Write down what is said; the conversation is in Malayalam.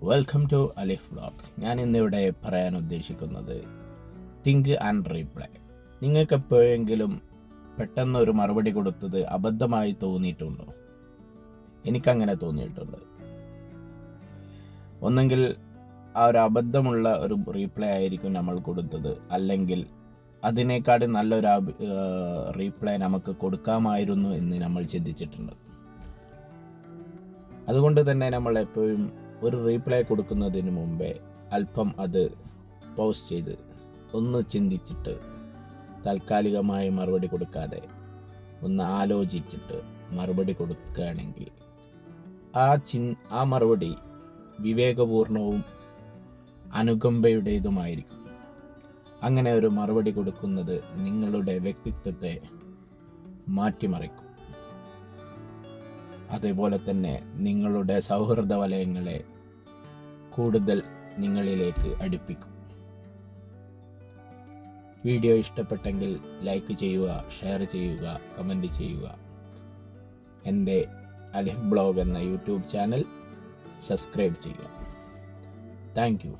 Welcome to Alif vlog. ഞാൻ ഇന്നിവിടെ പറയാൻ ഉദ്ദേശിക്കുന്നത് തിങ്ക് ആൻഡ് റീപ്ലൈ. നിങ്ങൾക്ക് എപ്പോഴെങ്കിലും പെട്ടെന്നൊരു മറുപടി കൊടുത്തത് അബദ്ധമായി തോന്നിയിട്ടുണ്ടോ? എനിക്കങ്ങനെ തോന്നിയിട്ടുണ്ട്. ഒന്നെങ്കിൽ ആ ഒരു അബദ്ധമുള്ള ഒരു റീപ്ലൈ ആയിരിക്കും നമ്മൾ കൊടുത്തത്, അല്ലെങ്കിൽ അതിനേക്കാളും നല്ലൊരു റീപ്ലൈ നമുക്ക് കൊടുക്കാമായിരുന്നു എന്ന് നമ്മൾ ചിന്തിച്ചിട്ടുണ്ട്. അതുകൊണ്ട് തന്നെ നമ്മൾ എപ്പോഴും ഒരു റീപ്ലൈ കൊടുക്കുന്നതിന് മുമ്പേ അല്പം അത് പോസ് ചെയ്ത് ഒന്ന് ചിന്തിച്ചിട്ട് താൽക്കാലികമായി മറുപടി കൊടുക്കാതെ ഒന്ന് ആലോചിച്ചിട്ട് മറുപടി കൊടുക്കുകയാണെങ്കിൽ ആ മറുപടി വിവേകപൂർണവും അനുകമ്പയുടേതുമായിരിക്കും. അങ്ങനെ ഒരു മറുപടി കൊടുക്കുന്നത് നിങ്ങളുടെ വ്യക്തിത്വത്തെ മാറ്റിമറിക്കും. അതേപോലെ തന്നെ നിങ്ങളുടെ സൗഹൃദ വലയങ്ങളെ കൂടുതൽ നിങ്ങളിലേക്ക് അടുപ്പിക്കും. വീഡിയോ ഇഷ്ടപ്പെട്ടെങ്കിൽ ലൈക്ക് ചെയ്യുക, ഷെയർ ചെയ്യുക, കമൻറ്റ് ചെയ്യുക. എൻ്റെ അലിഫ് ബ്ലോഗ് എന്ന യൂട്യൂബ് ചാനൽ സബ്സ്ക്രൈബ് ചെയ്യുക. Thank you.